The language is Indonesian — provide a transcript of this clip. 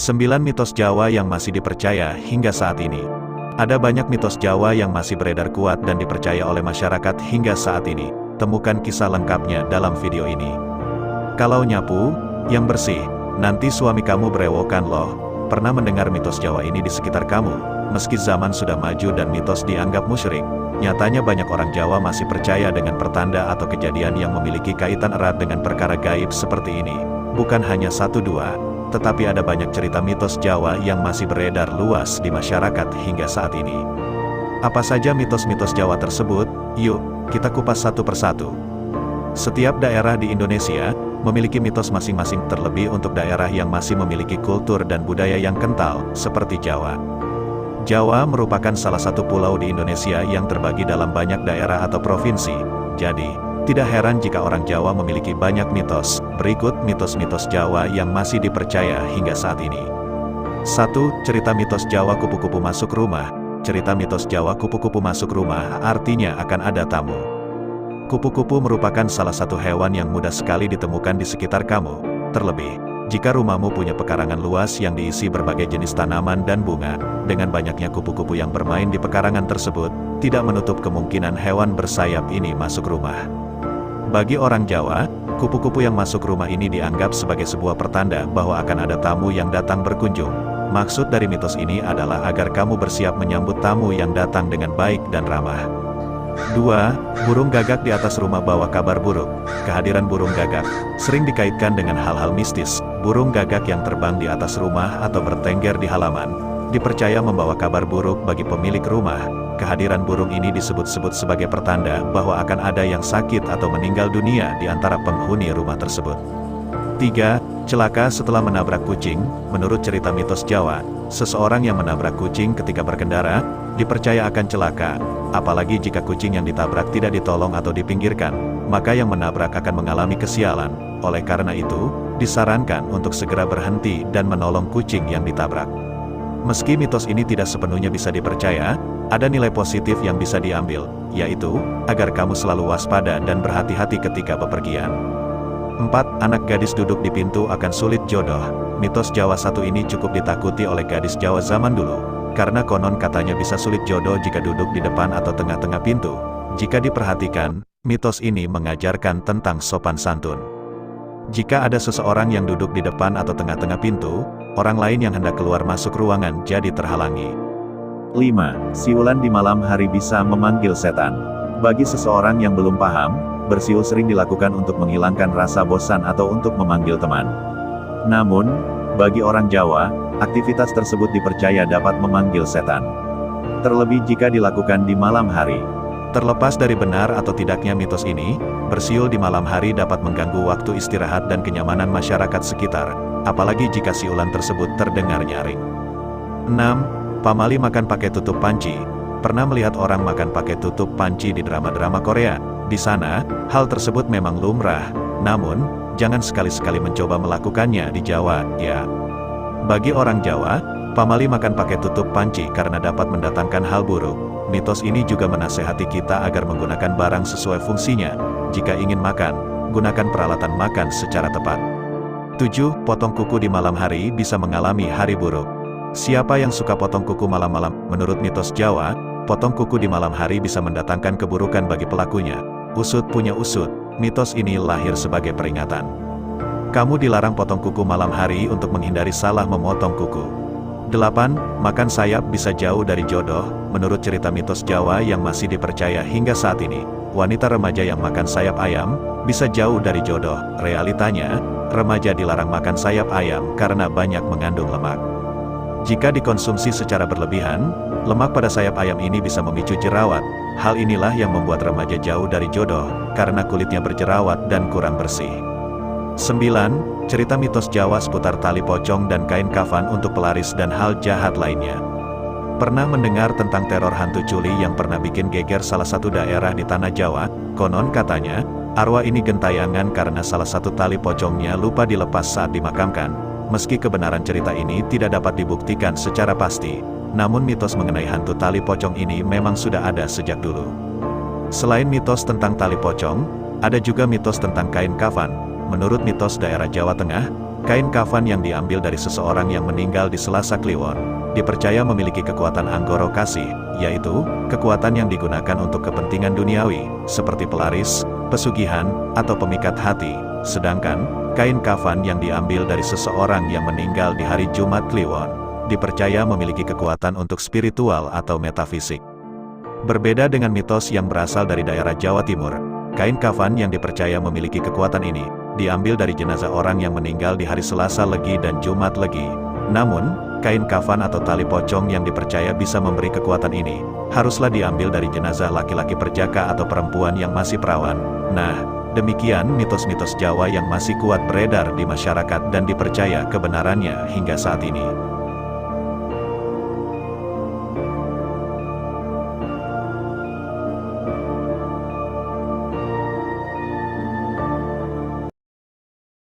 9 mitos Jawa yang masih dipercaya hingga saat ini. Ada banyak mitos Jawa yang masih beredar kuat dan dipercaya oleh masyarakat hingga saat ini. Temukan kisah lengkapnya dalam video ini. Kalau nyapu, yang bersih, nanti suami kamu berewokan loh. Pernah mendengar mitos Jawa ini di sekitar kamu? Meski zaman sudah maju dan mitos dianggap musyrik, nyatanya banyak orang Jawa masih percaya dengan pertanda atau kejadian yang memiliki kaitan erat dengan perkara gaib seperti ini. Bukan hanya satu dua, tetapi ada banyak cerita mitos Jawa yang masih beredar luas di masyarakat hingga saat ini. Apa saja mitos-mitos Jawa tersebut? Yuk, kita kupas satu persatu. Setiap daerah di Indonesia memiliki mitos masing-masing, terlebih untuk daerah yang masih memiliki kultur dan budaya yang kental, seperti Jawa. Jawa merupakan salah satu pulau di Indonesia yang terbagi dalam banyak daerah atau provinsi. Jadi, tidak heran jika orang Jawa memiliki banyak mitos. Berikut mitos-mitos Jawa yang masih dipercaya hingga saat ini. 1. Cerita mitos Jawa kupu-kupu masuk rumah. Cerita mitos Jawa kupu-kupu masuk rumah artinya akan ada tamu. Kupu-kupu merupakan salah satu hewan yang mudah sekali ditemukan di sekitar kamu. Terlebih, jika rumahmu punya pekarangan luas yang diisi berbagai jenis tanaman dan bunga, dengan banyaknya kupu-kupu yang bermain di pekarangan tersebut, tidak menutup kemungkinan hewan bersayap ini masuk rumah. Bagi orang Jawa, kupu-kupu yang masuk rumah ini dianggap sebagai sebuah pertanda bahwa akan ada tamu yang datang berkunjung. Maksud dari mitos ini adalah agar kamu bersiap menyambut tamu yang datang dengan baik dan ramah. 2. Burung gagak di atas rumah bawa kabar buruk. Kehadiran burung gagak sering dikaitkan dengan hal-hal mistis. Burung gagak yang terbang di atas rumah atau bertengger di halaman dipercaya membawa kabar buruk bagi pemilik rumah. Kehadiran burung ini disebut-sebut sebagai pertanda bahwa akan ada yang sakit atau meninggal dunia di antara penghuni rumah tersebut. 3. Celaka setelah menabrak kucing. Menurut cerita mitos Jawa, seseorang yang menabrak kucing ketika berkendara dipercaya akan celaka. Apalagi jika kucing yang ditabrak tidak ditolong atau dipinggirkan, maka yang menabrak akan mengalami kesialan. Oleh karena itu, disarankan untuk segera berhenti dan menolong kucing yang ditabrak. Meski mitos ini tidak sepenuhnya bisa dipercaya, ada nilai positif yang bisa diambil, yaitu, agar kamu selalu waspada dan berhati-hati ketika bepergian. 4. Anak gadis duduk di pintu akan sulit jodoh. Mitos Jawa satu ini cukup ditakuti oleh gadis Jawa zaman dulu, karena konon katanya bisa sulit jodoh jika duduk di depan atau tengah-tengah pintu. Jika diperhatikan, mitos ini mengajarkan tentang sopan santun. Jika ada seseorang yang duduk di depan atau tengah-tengah pintu, orang lain yang hendak keluar masuk ruangan jadi terhalangi. 5. Siulan di malam hari bisa memanggil setan. Bagi seseorang yang belum paham, bersiul sering dilakukan untuk menghilangkan rasa bosan atau untuk memanggil teman. Namun, bagi orang Jawa, aktivitas tersebut dipercaya dapat memanggil setan. Terlebih jika dilakukan di malam hari. Terlepas dari benar atau tidaknya mitos ini, bersiul di malam hari dapat mengganggu waktu istirahat dan kenyamanan masyarakat sekitar, apalagi jika siulan tersebut terdengar nyaring. 6. Pamali makan pakai tutup panci. Pernah melihat orang makan pakai tutup panci di drama-drama Korea? Di sana, hal tersebut memang lumrah, namun, jangan sekali-sekali mencoba melakukannya di Jawa, ya. Bagi orang Jawa, pamali makan pakai tutup panci karena dapat mendatangkan hal buruk. Mitos ini juga menasehati kita agar menggunakan barang sesuai fungsinya. Jika ingin makan, gunakan peralatan makan secara tepat. 7. Potong kuku di malam hari bisa mengalami hari buruk. Siapa yang suka potong kuku malam-malam? Menurut mitos Jawa, potong kuku di malam hari bisa mendatangkan keburukan bagi pelakunya. Usut punya usut, mitos ini lahir sebagai peringatan. Kamu dilarang potong kuku malam hari untuk menghindari salah memotong kuku. 8. Makan sayap bisa jauh dari jodoh. Menurut cerita mitos Jawa yang masih dipercaya hingga saat ini, wanita remaja yang makan sayap ayam bisa jauh dari jodoh. Realitanya, remaja dilarang makan sayap ayam karena banyak mengandung lemak. Jika dikonsumsi secara berlebihan, lemak pada sayap ayam ini bisa memicu jerawat. Hal inilah yang membuat remaja jauh dari jodoh, karena kulitnya berjerawat dan kurang bersih. 9. Cerita mitos Jawa seputar tali pocong dan kain kafan untuk pelaris dan hal jahat lainnya. Pernah mendengar tentang teror hantu culi yang pernah bikin geger salah satu daerah di tanah Jawa? Konon katanya, arwah ini gentayangan karena salah satu tali pocongnya lupa dilepas saat dimakamkan. Meski kebenaran cerita ini tidak dapat dibuktikan secara pasti, namun mitos mengenai hantu tali pocong ini memang sudah ada sejak dulu. Selain mitos tentang tali pocong, ada juga mitos tentang kain kafan. Menurut mitos daerah Jawa Tengah, kain kafan yang diambil dari seseorang yang meninggal di Selasa Kliwon, dipercaya memiliki kekuatan Anggoro Kasih, yaitu kekuatan yang digunakan untuk kepentingan duniawi, seperti pelaris, pesugihan, atau pemikat hati. Sedangkan, kain kafan yang diambil dari seseorang yang meninggal di hari Jumat Kliwon, dipercaya memiliki kekuatan untuk spiritual atau metafisik. Berbeda dengan mitos yang berasal dari daerah Jawa Timur, kain kafan yang dipercaya memiliki kekuatan ini, diambil dari jenazah orang yang meninggal di hari Selasa Legi dan Jumat Legi. Namun, kain kafan atau tali pocong yang dipercaya bisa memberi kekuatan ini, haruslah diambil dari jenazah laki-laki perjaka atau perempuan yang masih perawan. Nah, demikian mitos-mitos Jawa yang masih kuat beredar di masyarakat dan dipercaya kebenarannya hingga saat ini.